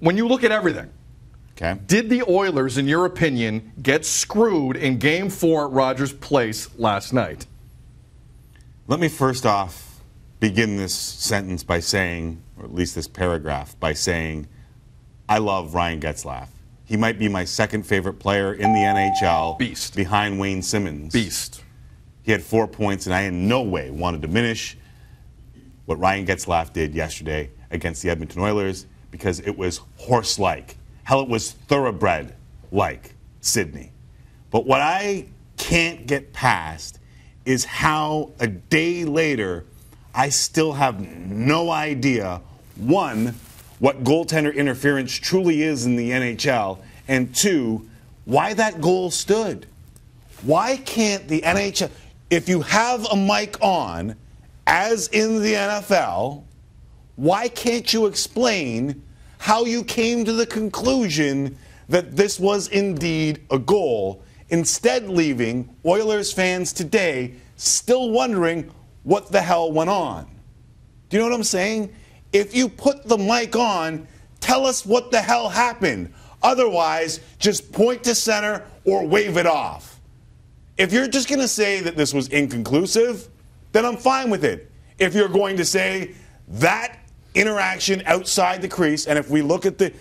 when you look at everything, okay, did the Oilers, in your opinion, get screwed in Game 4 at Rogers Place last night? Let me first off begin this sentence by saying, or at least this paragraph, by saying, I love Ryan Getzlaf. He might be my second favorite player in the NHL. Beast. Behind Wayne Simmons. Beast. He had 4 points, and I in no way want to diminish what Ryan Getzlaf did yesterday against the Edmonton Oilers, because it was horse-like. Hell, it was thoroughbred-like, Sydney. But what I can't get past is how a day later I still have no idea, one, what goaltender interference truly is in the NHL, and two, why that goal stood. Why can't the NHL, if you have a mic on, as in the NFL, why can't you explain how you came to the conclusion that this was indeed a goal, instead leaving Oilers fans today still wondering what the hell went on? Do you know what I'm saying? If you put the mic on, tell us what the hell happened. Otherwise, just point to center or wave it off. If you're just going to say that this was inconclusive, then I'm fine with it. If you're going to say that interaction outside the crease, and if we look at the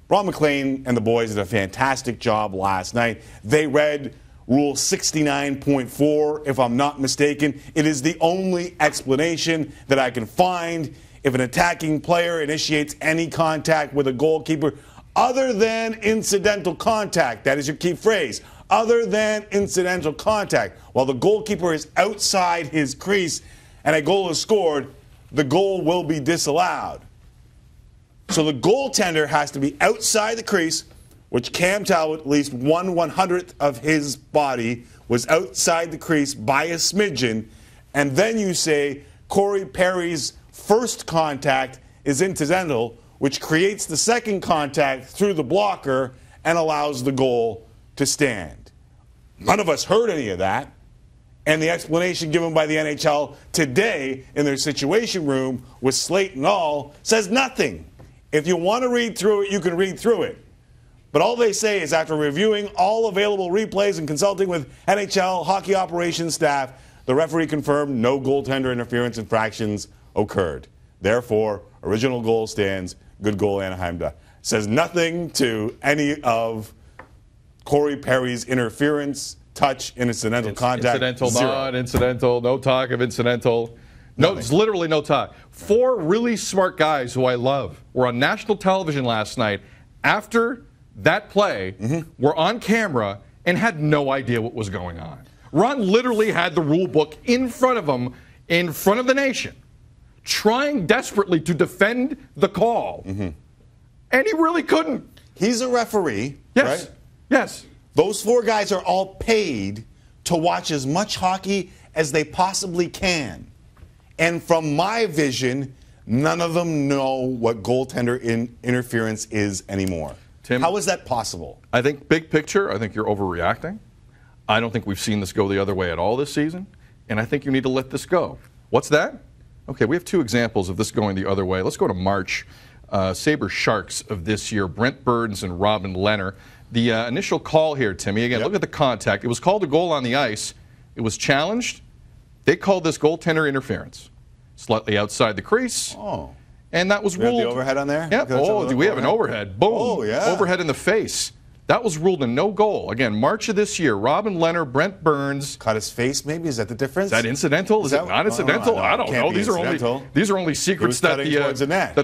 Ron McLean and the boys did a fantastic job last night. They read Rule 69.4, if I'm not mistaken. It is the only explanation that I can find if an attacking player initiates any contact with a goalkeeper other than incidental contact. That is your key phrase. Other than incidental contact. While the goalkeeper is outside his crease and a goal is scored, the goal will be disallowed. So the goaltender has to be outside the crease, which Cam Talbot, at least 1/100th of his body, was outside the crease by a smidgen. And then you say Corey Perry's first contact is incidental, which creates the second contact through the blocker and allows the goal to stand. None of us heard any of that. And the explanation given by the NHL today in their situation room with slate and all says nothing. If you want to read through it, you can read through it. But all they say is after reviewing all available replays and consulting with NHL hockey operations staff, the referee confirmed no goaltender interference infractions occurred. Therefore, original goal stands. Good goal, Anaheim. Says nothing to any of Corey Perry's interference, touch, incidental contact. Incidental, zero. not incidental, no talk of incidental. No, it's literally no talk. 4 really smart guys who I love were on national television last night after that play, were on camera and had no idea what was going on. Ron literally had the rule book in front of him, in front of the nation, trying desperately to defend the call. And he really couldn't. He's a referee, Yes. right? Yes. Those 4 guys are all paid to watch as much hockey as they possibly can. And from my vision, none of them know what goaltender interference is anymore. Tim, how is that possible? I think big picture, I think you're overreacting. I don't think we've seen this go the other way at all this season. And I think you need to let this go. What's that? Okay, we have 2 examples of this going the other way. Let's go to March. Sabre Sharks of this year, Brent Burns and Robin Lehner. The initial call here, Timmy, again, look at the contact. It was called a goal on the ice. It was challenged. They called this goaltender interference. Slightly outside the crease. Oh. And that was We ruled. have the overhead on there? Yep. Oh, do we have an overhead? Boom. Oh, yeah. Overhead in the face. That was ruled a no goal. Again, March of this year, Robin Lehner, Brent Burns. Cut his face, maybe? Is that the difference? Is that incidental? Is it not incidental? I don't know. These are only secrets that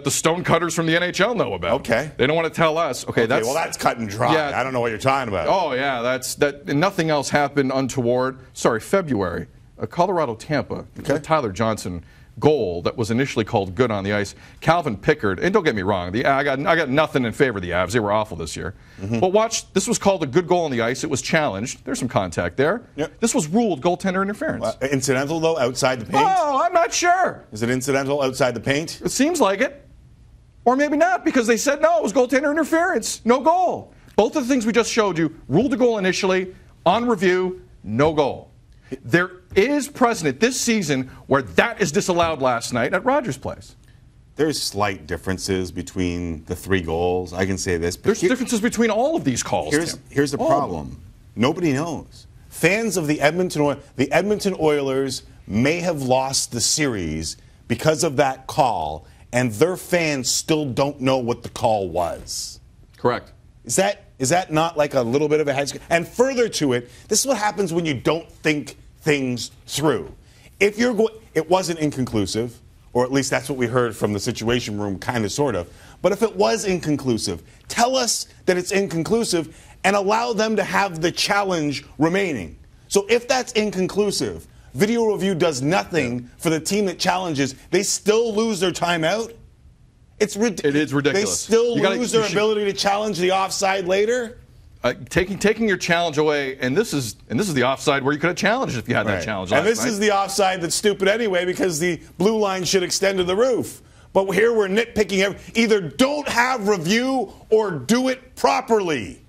the stonecutters from the NHL know about. Okay. They don't want to tell us. Okay, that's cut and dry. Yeah. I don't know what you're talking about. Oh, yeah, that. Nothing else happened untoward. Sorry, February. Colorado-Tampa. Okay. Tyler Johnson goal that was initially called good on the ice. Calvin Pickard, and don't get me wrong, I got nothing in favor of the Avs. They were awful this year. But watch, this was called a good goal on the ice. It was challenged. There's some contact there. Yep. This was ruled goaltender interference. Incidental, though, outside the paint? Oh, I'm not sure. Is it incidental outside the paint? It seems like it. Or maybe not, because they said no, it was goaltender interference. No goal. Both of the things we just showed you, ruled a goal initially, on review, no goal. There is precedent this season where that is disallowed last night at Rogers Place. there's slight differences between the 3 goals. I can say this. But There's differences between all of these calls, Tim. Here's the problem. Nobody knows. Fans of the Edmonton Oilers may have lost the series because of that call, and their fans still don't know what the call was. Correct. Is that not like a little bit of a head scratch? And further to it, this is what happens when you don't think things through. If you're it wasn't inconclusive, or at least that's what we heard from the Situation Room, kind of, sort of. But if it was inconclusive, tell us that it's inconclusive and allow them to have the challenge remaining. So if that's inconclusive, video review does nothing for the team that challenges. They still lose their timeout. It is ridiculous. They still lose their ability to challenge the offside later. Taking your challenge away, and this is the offside where you could have challenged if you had that challenge last night. And this is the offside that's stupid anyway, because the blue line should extend to the roof. But here we're nitpicking. Either don't have review or do it properly.